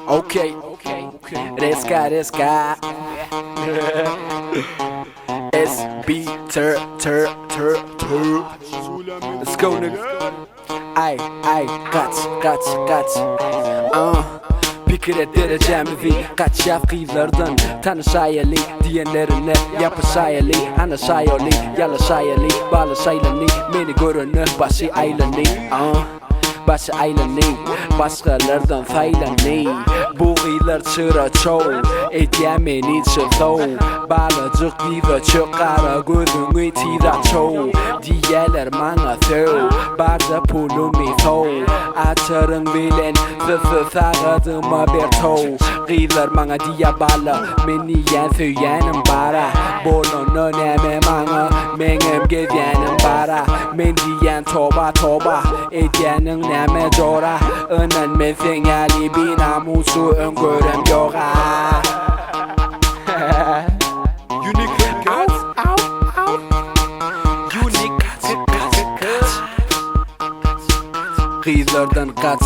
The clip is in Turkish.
Okay, Reska SB tur Let's go nigga. Ay kaç Fikir ettireceğim kaç yafkılardan tanışayali diyenlerine yapışayali anlaşayali yalaşayali bağlaşayali beni görünü başı aylani başı aylani başkalardan faylani bu gıylar çıra çoğu edemeni çıktı balacık bir çok kara gözünü tira çoğu diyeler bana thöv barda pulumu thov açarın bilen fağadıma bir tov gıylar bana diye bala beni yen söylenim bara bolun önemi bana benim gezenim bara men diyen toba edenin neme cora önlenmesin yani bir namusu öngörüm yok Unique cuts Unique cuts Kızlardan kaç